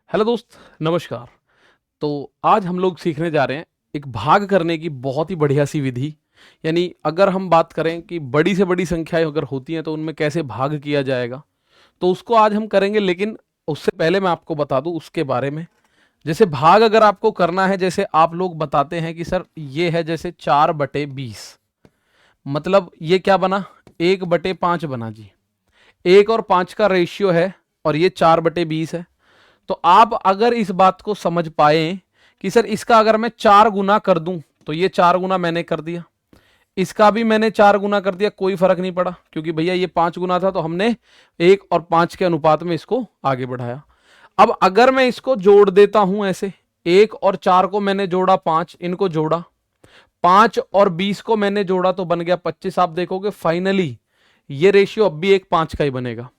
Hello दोस्त, नमस्कार। तो आज हम लोग सीखने जा रहे हैं एक भाग करने की बहुत ही बढ़िया सी विधि। यानी अगर हम बात करें कि बड़ी से बड़ी संख्याएं अगर होती हैं तो उनमें कैसे भाग किया जाएगा, तो उसको आज हम करेंगे। लेकिन उससे पहले मैं आपको बता दूं उसके बारे में। जैसे भाग अगर आपको करना है, जैसे आप लोग बताते हैं कि सर ये है जैसे 4/20, मतलब ये क्या बना, 1/5 बना जी। 1 और 5 का रेशियो है और ये 4/20 है। तो आप अगर इस बात को समझ पाए कि सर इसका अगर मैं 4 गुना कर दूं तो ये 4 गुना मैंने कर दिया, इसका भी मैंने 4 गुना कर दिया, कोई फर्क नहीं पड़ा क्योंकि भैया ये 5 गुना था तो हमने 1 और 5 के अनुपात में इसको आगे बढ़ाया। अब अगर मैं इसको जोड़ देता हूं ऐसे, 1 और 4 को मैंने जोड़ा 5, इनको जोड़ा 5 और 20 को मैंने जोड़ा तो बन गया 25। आप देखोगे फाइनली ये रेशियो अब भी 1/5 का ही बनेगा।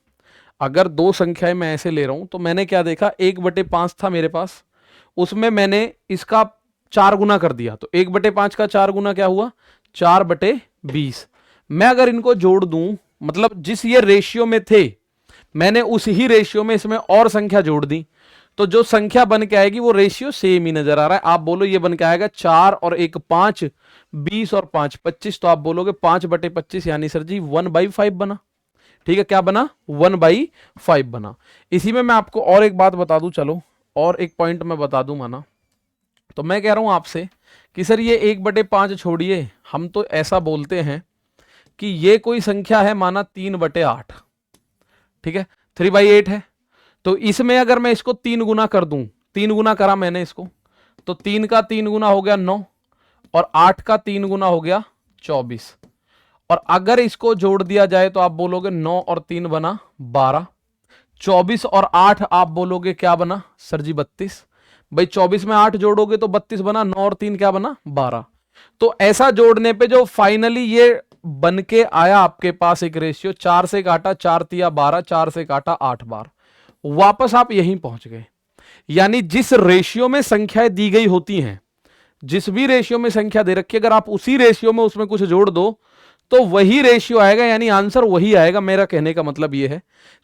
अगर दो संख्याएं मैं ऐसे ले रहा हूं तो मैंने क्या देखा, 1/5 था मेरे पास, उसमें मैंने इसका 4 गुना कर दिया तो 1/5 का 4 गुना क्या हुआ, 4/20। मैं अगर इनको जोड़ दूं, मतलब जिस ये रेशियो में थे मैंने उस ही रेशियो में इसमें और संख्या जोड़ दी, तो जो संख्या बन के आएगी वो रेशियो सेम ही नजर आ रहा है। आप बोलो ये बन के आएगा 4 और 1 5, 20 और 5 25। तो आप बोलोगे 5/25 यानी सर जी 1/5 बना। ठीक है, क्या बना, 1/5 बना। इसी में मैं आपको और एक बात बता दूं, चलो और एक पॉइंट मैं बता दूं माना। तो मैं कह रहा हूं आपसे कि सर ये 1/5 छोड़िए, हम तो ऐसा बोलते हैं कि ये कोई संख्या है माना 3/8। ठीक है, 3/8 है। तो इसमें अगर मैं इसको 3 गुना कर दूं, 3 गुना करा मैंने इसको, तो 3 का 3 गुना हो गया 9 और 8 का 3 गुना हो गया 24। और अगर इसको जोड़ दिया जाए तो आप बोलोगे 9 और 3 बना 12, 24 और 8 आप बोलोगे क्या बना सर जी 32। भाई 24 में 8 जोड़ोगे तो 32 बना, 9 और 3 क्या बना 12। तो ऐसा जोड़ने पे जो फाइनली ये बन के आया आपके पास एक रेशियो, 4 से काटा 4 तिया 12, 4 से काटा 8 बार, वापस आप यहीं पहुंच गए। यानी जिस रेशियो में संख्याएं दी गई होती हैं, जिस भी रेशियो में संख्या दे रखी है, अगर आप उसी रेशियो में उसमें कुछ जोड़ दो तो वही रेशियो आएगा, यानी आंसर वही आएगा। मेरा कहने का मतलब यह है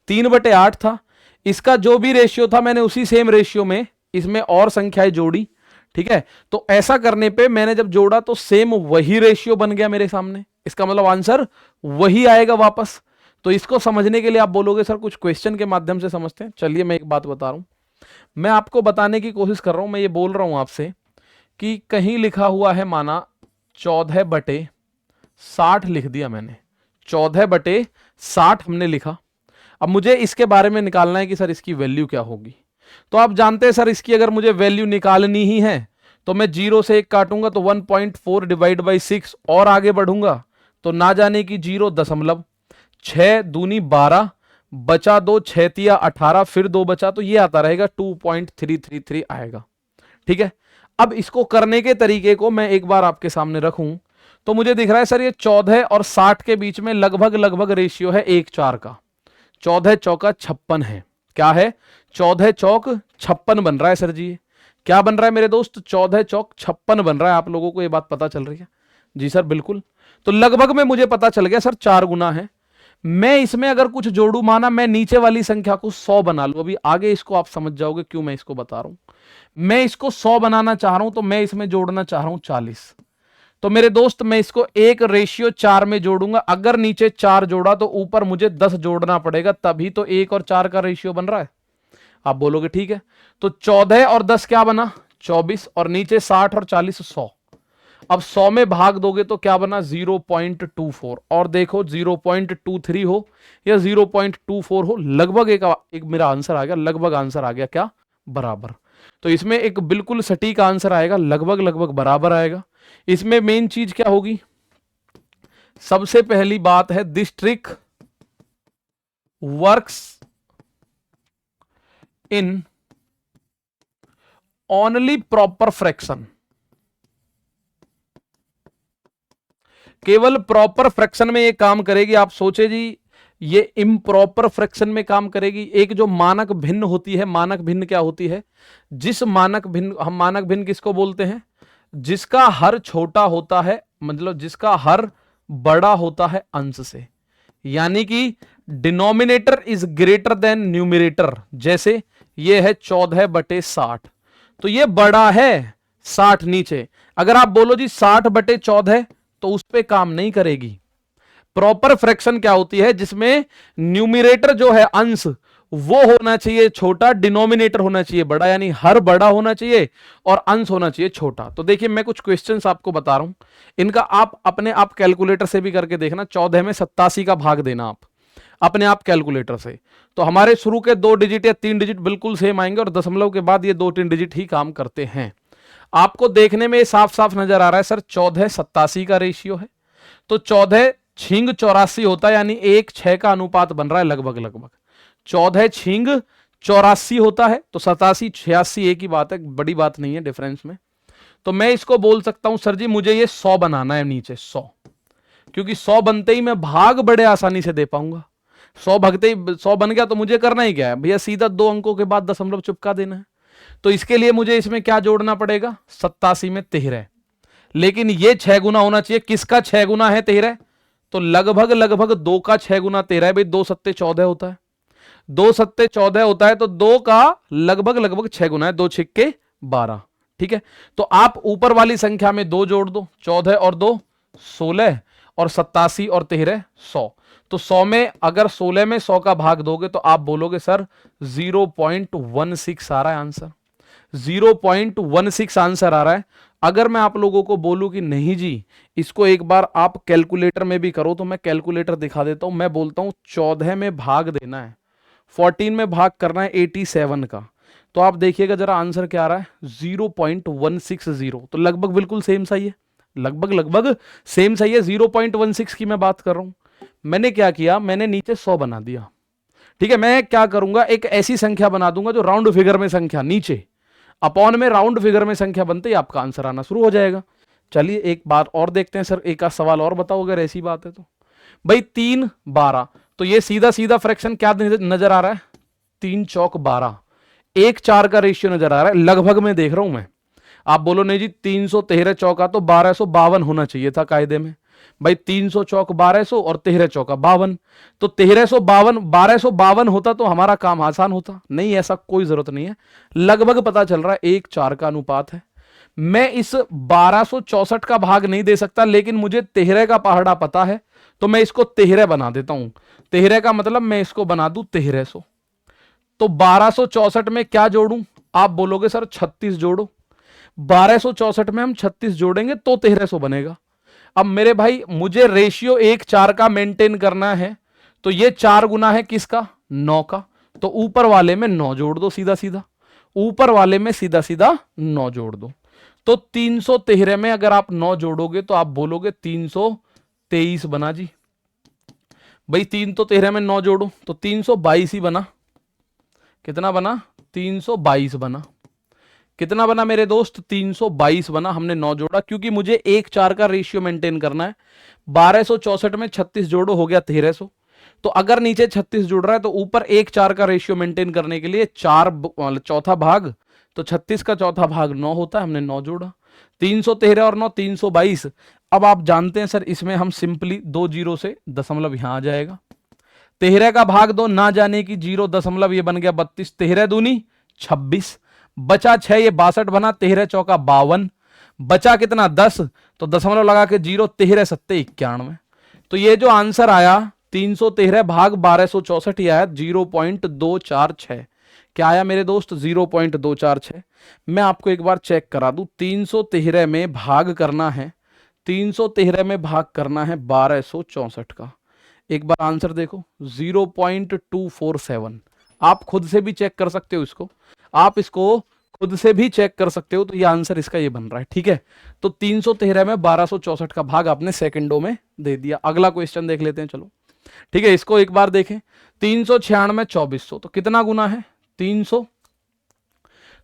3/8 था, इसका जो भी रेशियो था मैंने उसी सेम रेशियो में इसमें और संख्याएं जोड़ी। ठीक है, तो ऐसा करने पे मैंने जब जोड़ा तो सेम वही रेशियो बन गया मेरे सामने, इसका मतलब आंसर वही आएगा वापस। तो इसको समझने के लिए आप बोलोगे सर कुछ क्वेश्चन के माध्यम से समझते हैं। चलिए मैं एक बात बता रहा हूं, मैं आपको बताने की कोशिश कर रहा हूं। मैं ये बोल रहा हूं आपसे कि कहीं लिखा हुआ है माना 14/60 लिख दिया मैंने, 14/60 हमने लिखा। अब मुझे इसके बारे में निकालना है कि सर इसकी वैल्यू क्या होगी। तो आप जानते हैं सर इसकी अगर मुझे वैल्यू निकालनी ही है तो मैं 0 से 1 काटूंगा तो 1.4 डिवाइड बाई 6 और आगे बढ़ूंगा तो ना जाने की 0.6 दूनी 12, बचा 2, 6 तिया 18, फिर 2 बचा तो ये आता रहेगा 2.333 आएगा। ठीक है, अब इसको करने के तरीके को मैं एक बार आपके सामने रखूं तो मुझे दिख रहा है सर ये 14 और 60 के बीच में लगभग लगभग रेशियो है 1:4 का। 14 चौका 56 है, क्या है 14 चौक 56 बन रहा है सर जी। क्या बन रहा है मेरे दोस्त, 14 चौक 56 बन रहा है। आप लोगों को ये बात पता चल रही है जी सर? बिल्कुल। तो लगभग में मुझे पता चल गया सर 4 गुना है। मैं इसमें अगर कुछ जोड़ू, माना मैं नीचे वाली संख्या को 100 बना लूं, अभी आगे इसको आप समझ जाओगे क्यों मैं इसको बता रहा हूं। मैं इसको 100 बनाना चाह रहा हूं तो मैं इसमें जोड़ना चाह रहा हूं 40। तो मेरे दोस्त मैं इसको 1:4 में जोड़ूंगा। अगर नीचे 4 जोड़ा तो ऊपर मुझे 10 जोड़ना पड़ेगा, तभी तो 1 और 4 का रेशियो बन रहा है। आप बोलोगे ठीक है, तो 14 और 10 क्या बना 24, और नीचे 60 और 40 100। अब 100 में भाग दोगे तो क्या बना 0.24, और देखो 0.23 हो या 0.24 हो, लगभग एक मेरा आंसर आ गया, लगभग आंसर आ गया क्या, बराबर। तो इसमें एक बिल्कुल सटीक आंसर आएगा, लगभग लगभग बराबर आएगा। इसमें मेन चीज क्या होगी, सबसे पहली बात है this trick works in only proper fraction. केवल प्रॉपर फ्रैक्शन में ये काम करेगी। आप सोचे जी ये इम्प्रॉपर फ्रैक्शन में काम करेगी। एक जो मानक भिन्न होती है, मानक भिन्न क्या होती है, जिस मानक भिन्न, हम मानक भिन्न किसको बोलते हैं, जिसका हर छोटा होता है, मतलब जिसका हर बड़ा होता है अंश से, यानी कि denominator is greater than numerator. जैसे ये है 14/60, तो ये बड़ा है 60 नीचे। अगर आप बोलो जी 60/14 तो उस पे काम नहीं करेगी। प्रॉपर फ्रैक्शन क्या होती है, जिसमें न्यूमिरेटर जो है अंश वो होना चाहिए छोटा, डिनोमिनेटर होना चाहिए बड़ा, यानी हर बड़ा होना चाहिए और अंश होना चाहिए छोटा। तो देखिए मैं कुछ क्वेश्चंस आपको बता रहा हूं, इनका आप अपने आप कैलकुलेटर से भी करके देखना। 14 में 87 का भाग देना आप अपने आप कैलकुलेटर से, तो हमारे शुरू के 2 डिजिट या 3 डिजिट बिल्कुल सेम आएंगे और दशमलव के बाद ये 2-3 डिजिट ही काम करते हैं। आपको देखने में साफ साफ नजर आ रहा है सर 14:87 का रेशियो है, तो 14:84 होता है, यानी 1:6 का अनुपात बन रहा है लगभग लगभग। 14:84 होता है, तो 87-86 एक ही बात है, बड़ी बात नहीं है डिफरेंस में। तो मैं इसको बोल सकता हूं सर जी मुझे ये 100 बनाना है नीचे 100, क्योंकि 100 बनते ही मैं भाग बड़े आसानी से दे पाऊंगा। 100 भगते ही 100 बन गया तो मुझे करना ही क्या है भैया, सीधा 2 अंकों के बाद दशमलव चिपका देना है। तो इसके लिए मुझे इसमें क्या जोड़ना पड़ेगा, 87 में 13, लेकिन ये 6 गुना होना चाहिए। किसका 6 गुना है 13, तो लगभग लगभग 2 का 6 गुना 13 है भाई, 2 सत्ते 14 होता है, 2 सत्ते 14 होता है, तो 2 का लगभग लगभग 6 गुना है, 2 छिक्के 12। ठीक है, तो आप ऊपर वाली संख्या में 2 जोड़ दो, 14 और 2 16, और 87 और 13 100। तो 100 में अगर 16 में 100 का भाग दोगे तो आप बोलोगे सर 0.16 आ रहा है आंसर, 0.16 आंसर आ रहा है। अगर मैं आप लोगों को बोलूं कि नहीं जी इसको एक बार आप कैलकुलेटर में भी करो, तो मैं कैलकुलेटर दिखा देता हूं। मैं बोलता हूं 14 में भाग देना है, 14 में भाग करना है 87 का, तो आप देखिएगा जरा आंसर क्या आ रहा है, 0.160। तो लगभग बिल्कुल सेम सही है, लगभग लगभग सेम सही है। 0.16 की मैं बात कर रहा हूं। मैंने क्या किया, मैंने नीचे 100 बना दिया। ठीक है, मैं क्या करूंगा, एक ऐसी संख्या बना दूंगा जो राउंड फिगर में संख्या, नीचे अपॉन में राउंड फिगर में संख्या बनते ही आपका आंसर आना शुरू हो जाएगा। चलिए एक बात और देखते हैं सर, एक का सवाल और बताओ अगर ऐसी बात है तो। भाई 3 12, तो ये सीधा सीधा फ्रैक्शन क्या नजर आ रहा है, 3 चौक 12, 1:4 का रेशियो नजर आ रहा है लगभग, मैं देख रहा हूं मैं। आप बोलो नहीं जी 313 चौका तो 1252 होना चाहिए था कायदे में। भाई 300 चौक 1200 और 13 चौका 52, तो 1352 1252 होता तो हमारा काम आसान होता। नहीं, ऐसा कोई जरूरत नहीं है, लगभग पता चल रहा है 1:4 का अनुपात है। मैं इस 1264 का भाग नहीं दे सकता, लेकिन मुझे 13 का पहाड़ा पता है, तो मैं इसको 13 बना देता हूं। 13 का मतलब मैं इसको बना दूं 1300। तो 1264 में क्या जोड़ूं, आप बोलोगे सर 36 जोड़ो। 1264 में हम 36 जोड़ेंगे तो 1300 बनेगा। अब मेरे भाई मुझे रेशियो 1:4 का मेंटेन करना है, तो ये 4 गुना है किसका, 9 का, तो ऊपर वाले में 9 जोड़ दो सीधा सीधा, ऊपर वाले में सीधा सीधा 9 जोड़ दो। तो 313 में अगर आप 9 जोड़ोगे तो आप बोलोगे 323 बना जी। भाई 3 तो 13 में 9 जोड़ो तो 322 ही बना। कितना बना, 322 बना। कितना बना मेरे दोस्त, 322 बना। हमने 9 जोड़ा क्योंकि मुझे 1:4 का रेशियो मेंटेन करना है। 1264 में 36 जोड़ो हो गया 1300। तो अगर नीचे 36 जुड़ रहा है तो ऊपर 1:4 का रेशियो मेंटेन करने के लिए 4 चौथा भाग, तो 36 का चौथा भाग 9 होता है, हमने 9 जोड़ा। 313 और 9 322। अब आप जानते हैं सर इसमें हम सिंपली 2 जीरो से दशमलव यहां आ जाएगा। 13 का भाग 2 ना जाने की 0 दशमलव, ये बन गया 32, 13 दूनी 26, बचा 6 ये 62 बना, 13 चौका 52, बचा कितना 10, तो दशमलव लगा के 0, 13 सत्ते 91। तो ये जो आंसर आया 313 भाग 1264 ही आया 0.246। क्या आया मेरे दोस्त, 0.246। मैं आपको एक बार चेक करा दूं, 313 में भाग करना है, 313 में भाग करना है 1264 का। एक बार आंसर देखो 0.247। आप खुद से भी चेक कर सकते हो इसको, आप इसको खुद से भी चेक कर सकते हो। तो ये आंसर इसका ये बन रहा है। ठीक है, तो 313 में 1264 का भाग आपने सेकंडों में दे दिया। अगला क्वेश्चन देख लेते हैं, चलो ठीक है, इसको एक बार देखें। 396 में 2400, तो कितना गुना है 300,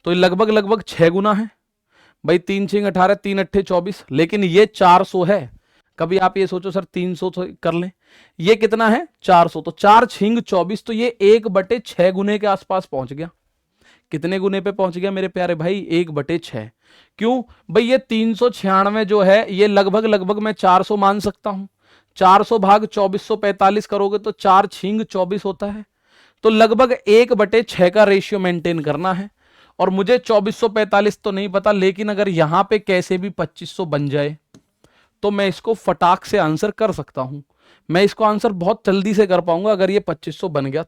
तो लगभग लगभग 6 गुना है भाई। 3 6 18, 3 8 24, लेकिन ये 400 है। कभी आप ये सोचो सर 300 तो कर लें, ये कितना है 400, तो 4 6 24, तो ये 1/6 गुने के आसपास पहुंच गया। कितने गुने पे पहुंच गया मेरे प्यारे भाई, 1/6। क्यों भाई, ये 396 जो है ये लगभग लगभग मैं 400 मान सकता हूं। 400 भाग 2445 करोगे तो 4 6 24 होता है। तो लगभग 1/6 का रेशियो मेंटेन करना है। और मुझे 2445 तो नहीं पता, लेकिन अगर यहां पे कैसे भी 2500 बन जाए तो मैं इसको फटाक से आंसर कर सकता हूं। मैं इसको आंसर बहुत जल्दी से कर पाऊंगा अगर ये 2500 बन गया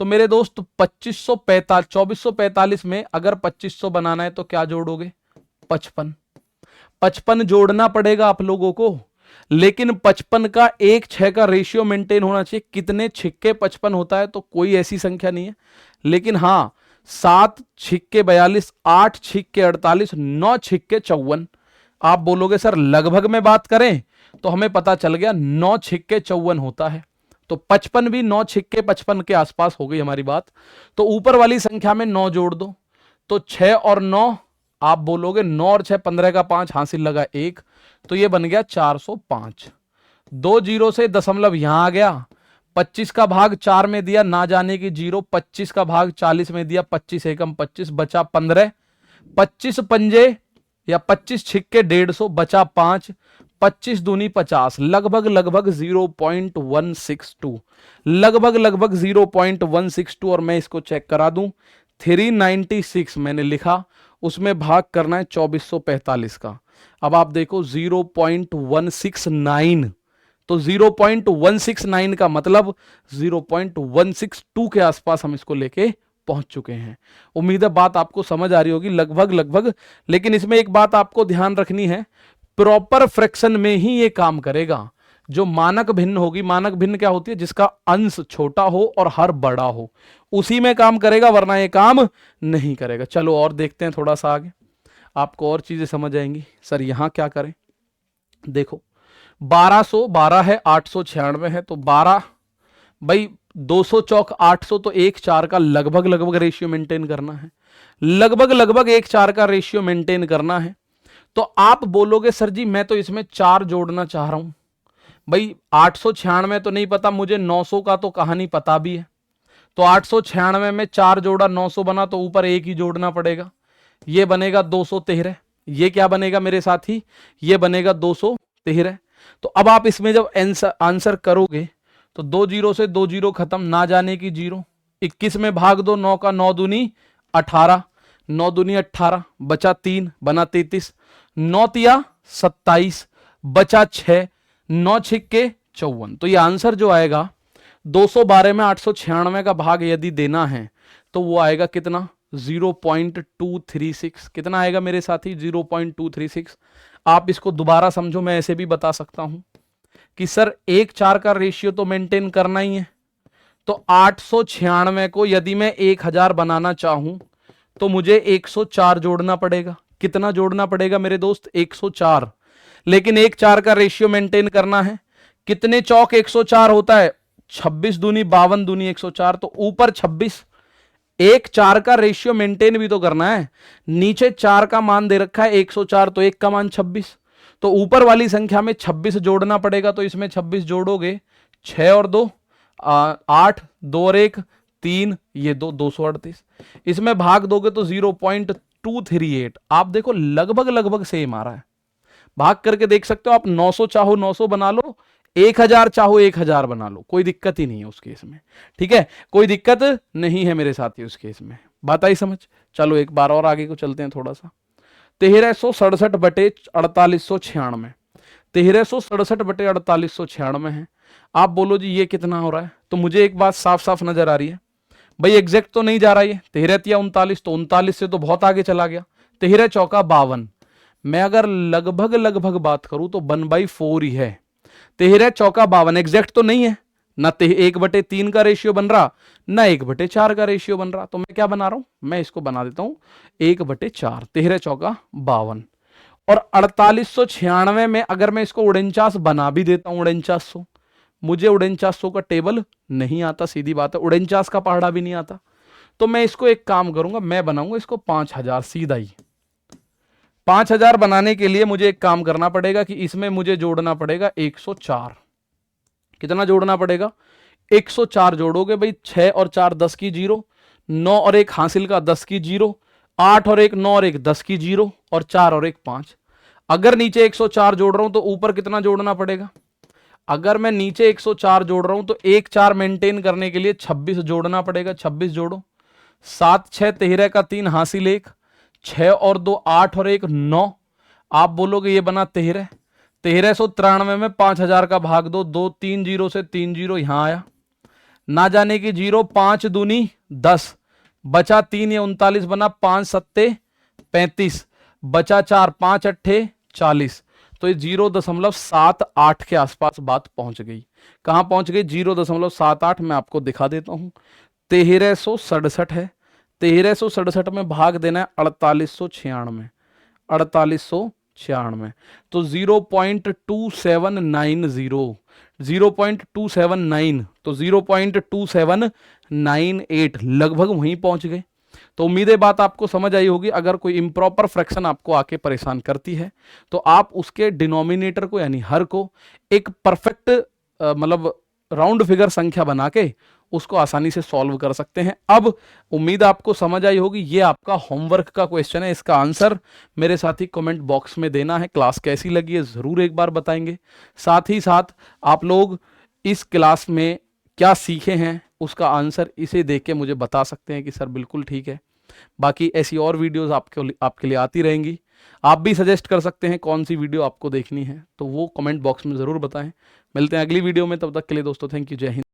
तो मेरे दोस्त 2445 में अगर 2500 बनाना है तो क्या जोड़ोगे? 55। 55 जोड़ना पड़ेगा आप लोगों को, लेकिन 55 का 1/6 का रेशियो मेंटेन होना चाहिए। कितने छिक्के 55 होता है? तो कोई ऐसी संख्या नहीं है, लेकिन हां 7 छिक्के 42, 8 छिक्के 48, 9 छिक्के 54। आप बोलोगे सर लगभग में बात करें तो हमें पता चल गया 9 छिक्के 54 होता है। तो 55 भी 9 छिक्के 55 के आसपास हो गई हमारी बात। तो ऊपर वाली संख्या में 9 जोड़ दो, तो 6 और 9, आप बोलोगे 9 और 6 15 का 5 हासिल लगा 1, तो ये बन गया 405। 2 जीरो से दशमलव यहां आ गया। 25 का भाग 4 में दिया, ना जाने की जीरो। 25 का भाग 40 में दिया, 25 एकम 25, बचा 15। 25 पंजे या 25 छिक्के 150, बचा 5। 25 दूनी 50, लगभग लगभग 0.162, लगभग लगभग 0.162। और मैं इसको चेक करा दूं, 396 मैंने लिखा, उसमें भाग करना है 2445 का। अब आप देखो 0.169, तो 0.169 का मतलब 0.162 के आसपास हम इसको लेके पहुंच चुके हैं। उम्मीद है बात आपको समझ आ रही होगी लगभग लगभग। लेकिन इसमें एक बात आपको ध्यान रखनी है, प्रॉपर फ्रैक्शन में ही ये काम करेगा। जो मानक भिन्न होगी, मानक भिन्न क्या होती है? जिसका अंश छोटा हो और हर बड़ा हो, उसी में काम करेगा, वरना ये काम नहीं करेगा। चलो और देखते हैं थोड़ा सा आगे, आपको और चीजें समझ आएंगी। सर यहां क्या करें? देखो 1212 है, 896 है, तो 12 भाई 200 चौक 800, तो 1/4 का लगभग लगभग रेशियो मेंटेन करना है। लगभग लगभग 1/4 का रेशियो मेंटेन करना है। तो आप बोलोगे सर जी मैं तो इसमें 4 जोड़ना चाह रहा हूं। भाई 896 तो नहीं पता मुझे, 900 का तो कहानी पता भी है। तो 896 में 4 जोड़ा 900 बना, तो ऊपर एक ही जोड़ना पड़ेगा, ये बनेगा 213। ये क्या बनेगा मेरे साथी? ये बनेगा 213। तो अब आप इसमें जब आंसर करोगे तो 2 जीरो से 2 जीरो खत्म, ना जाने की जीरो। 21 में भाग दो, 9 का 9 दूनी 18, 9 दूनी 18, बचा 3, बना 33। 9 तिया 27, बचा 6, 9 छिक्के 54। तो ये आंसर जो आएगा 212 में 896 का भाग यदि देना है तो वो आएगा कितना? 0.236। कितना आएगा मेरे साथी? 0.236। आप इसको दोबारा समझो, मैं ऐसे भी बता सकता हूं कि सर 1/4 का रेशियो तो मेंटेन करना ही है। तो 896 को यदि मैं 1000 बनाना चाहूं तो मुझे 104 जोड़ना पड़ेगा। कितना जोड़ना पड़ेगा मेरे दोस्त? 104। लेकिन 1/4 का रेशियो मेंटेन करना है। कितने चौक 104 होता है? 26 दूनी 52 दूनी 104, तो ऊपर 26। 1/4 का रेशियो मेंटेन भी तो करना है। नीचे 4 का मान दे रखा है 104, तो 1 का मान 26, तो ऊपर वाली संख्या में 26 जोड़ना पड़ेगा। तो इसमें 26 जोड़ोगे, 6 और 2 8, 2 और 1 3, ये 238। इसमें भाग दोगे तो 0.238। आप देखो लगभग लगभग सेम आ रहा है। भाग करके देख सकते हो आप। 900 चाहो 900 बना लो, 1000 चाहो 1000 बना लो, कोई दिक्कत ही नहीं है उस केस में। ठीक है, कोई दिक्कत नहीं है मेरे साथी उस केस में। बात आई समझ? चलो एक बार और आगे को चलते हैं थोड़ा सा। 1367 बटे 4896, 1367 बटे 4896 है। आप बोलो जी ये कितना हो रहा है? तो मुझे एक बात साफ साफ नजर आ रही है भाई, एग्जैक्ट तो नहीं जा रहा है। 13 या 39, तो 39 से तो बहुत आगे चला गया। 13 चौका 52। मैं अगर लगभग लगभग बात करूं तो 1/4 ही है। 13 चौका 52, एग्जैक्ट तो नहीं है ना। 1/3 का रेशियो बन रहा, ना 1/4 का रेशियो बन रहा। तो मैं क्या बना रहा हूं? मैं इसको बना देता हूं 1/4। 13 चौका 52। और 4896 में अगर मैं इसको 49 बना भी देता हूं, 4900, मुझे 4900 का टेबल नहीं आता, सीधी बात है। 49 का पहाड़ा भी नहीं आता। तो मैं इसको एक काम करूंगा, मैं बनाऊंगा इसको 5000 सीधा ही। 5000 बनाने के लिए मुझे एक काम करना पड़ेगा कि इसमें मुझे जोड़ना पड़ेगा 104। कितना जोड़ना पड़ेगा? 104 जोड़ोगे भाई। 6 और 4 10 की जीरो, 9 और 1 हासिल का 10 की जीरो, 8 और 1 9 और 1 10 की जीरो, और 4 और 1 5। अगर नीचे 104 जोड़ रहा हूं तो ऊपर कितना जोड़ना पड़ेगा? अगर मैं नीचे 104 जोड़ रहा हूं तो एक 4 मेंटेन करने के लिए 26 जोड़ना पड़ेगा। 26 जोड़ो, 7 6 13 का 3 हासिल 1, 6 और 2 8 और 1 9। आप बोलोगे ये बना 13। 1393 में 5000 का भाग दो, 2 3 जीरो से 3 जीरो यहां आया, ना जाने की जीरो, 5 दूनी 10, बचा 3 ये 39 बना, 5 सत्ते 35, बचा 4 5 अट्ठे 40। तो ये 0.78 के आसपास बात पहुंच गई। कहां पहुंच गई? 0.78। मैं आपको दिखा देता हूं, 1367 है। 1367 में भाग देना है 4896, 4896, तो 0.2790, 0.279, तो 0.2798 लगभग वहीं पहुंच गए। तो उम्मीद है बात आपको समझ आई होगी। अगर कोई इम्प्रॉपर फ्रैक्शन आपको आके परेशान करती है तो आप उसके डिनोमिनेटर को यानी हर को एक परफेक्ट मतलब राउंड फिगर संख्या बना के उसको आसानी से सॉल्व कर सकते हैं। अब उम्मीद आपको समझ आई होगी। ये आपका होमवर्क का क्वेश्चन है, इसका आंसर मेरे साथ ही कमेंट बॉक्स में देना है। क्लास कैसी लगी है जरूर एक बार बताएंगे। साथ ही साथ आप लोग इस क्लास में क्या सीखे हैं उसका आंसर इसे देख के मुझे बता सकते हैं कि सर बिल्कुल ठीक है। बाकी ऐसी और वीडियोस आपके लिए आती रहेंगी। आप भी सजेस्ट कर सकते हैं कौन सी वीडियो आपको देखनी है, तो वो कमेंट बॉक्स में ज़रूर बताएं। मिलते हैं अगली वीडियो में, तब तक के लिए दोस्तों थैंक यू, जय हिंद।